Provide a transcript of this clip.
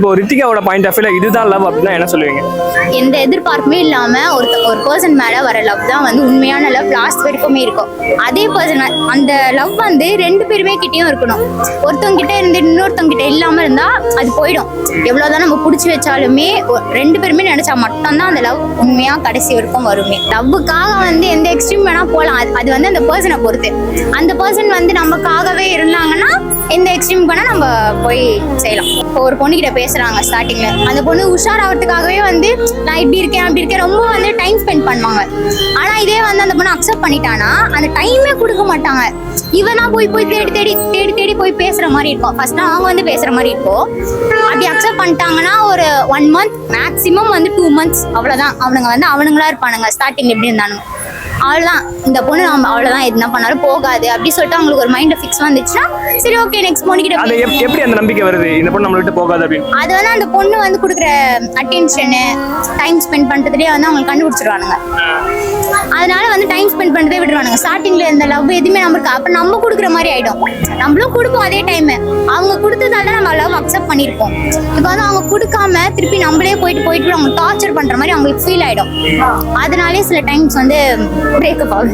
இப்போ ரித்திகாவோட point of வியூல இதுதான் லவ் அப்படின்னா என்ன சொல்லுவீங்க? எந்த எதிர்பார்ப்புமே இல்லாம ஒரு பர்சன் மேல வர லவ் தான் வந்து உண்மையான லவ், லாஸ்ட் வரைக்குமே இருக்கும். அதே பர்சன் அந்த லவ் வந்து ரெண்டு பேருமே கிட்டயும் இருக்கணும். ஒருத்தவங்க கிட்ட இருந்து இன்னொருத்தவங்க கிட்ட இல்லாம இருந்தா அது போயிடும். எவ்வளவுதான் நம்ம புடிச்சு வச்சாலுமே ரெண்டு பேருமே நினைச்சா மட்டும்தான் அந்த லவ் உண்மையா கடைசி வரைக்கும் வருமே. லவ்வுக்காக வந்து எந்த எக்ஸ்ட்ரீம் வேணா போகலாம், அது வந்து அந்த பர்சனை பொறுத்து. அந்த பர்சன் வந்து நமக்காகவே இருந்தாங்கன்னா எந்த எக்ஸ்ட்ரீம் வேணா நம்ம போய் செய்யலாம். இப்போ ஒரு பொண்ணு கிட்ட பேசுறாங்க ஸ்டார்டிங்ல, அந்த பொண்ணு உஷார் ஆகிறதுக்காகவே வந்து நான் இப்படி இருக்கேன் அப்படி இருக்கேன் ரொம்ப வந்து டைம் ஸ்பெண்ட் பண்ணுவாங்க. ஆனா இதே வந்து அந்த பொண்ணு அக்செப்ட் பண்ணிட்டானா அந்த டைமே கொடுக்க மாட்டாங்க. இவனா போய் தேடி தேடி தேடி தேடி போய் பேசுற மாதிரி இருக்கும். ஃபர்ஸ்ட் அவங்க வந்து பேசுற மாதிரி இருக்கும். அப்படி அக்செப்ட் பண்ணிட்டாங்கன்னா ஒரு 1 month மேக்ஸிமம் வந்து 2 months அவ்வளவுதான். அவனுங்க வந்து அவனுங்களா இருப்பானுங்க. ஸ்டார்டிங் எப்படி இருந்தானுங்க அவ்வளவுதான். இந்த பொண்ணு நம்ம அவ்வளவுதான் எதுனா பண்ணாலும் போகாது அப்படி சொல்லிட்டு அவங்களுக்கு ஒரு மைண்ட் ஃபிக்ஸ் வந்துச்சுன்னா சரி ஓகே நெக்ஸ்ட் பொண்ணு கிட்ட. அது எப்படி அந்த நம்பிக்கை வருது இந்த பொண்ணு நம்மள விட்டு போகாது அப்படின்னு? அது வந்து அந்த பொண்ணு வந்து கொடுக்குற அட்டென்ஷன், டைம் ஸ்பெண்ட் பண்றதுலேயே வந்து அவங்க கண்டுபிடிச்சிருவானுங்க. அதனால வந்து டைம் ஸ்பெண்ட் பண்ணதே விட்டுருவானுங்க. ஸ்டார்டிங்ல இந்த லவ் எதுவுமே நம்மளுக்கு அப்ப நம்ம கொடுக்குற மாதிரி ஆயிடும். நம்மளும் கொடுப்போம் அதே டைம். அவங்க கொடுத்ததால நம்ம லவ் அக்செப்ட் பண்ணிருப்போம். இப்போ வந்து அவங்க கொடுக்காம திருப்பி நம்மளே போயிட்டு அவங்க டார்ச்சர் பண்ற மாதிரி அவங்களுக்கு ஃபீல் ஆயிடும். அதனாலே சில டைம்ஸ் வந்து பிரேக்கப் ஆகுது.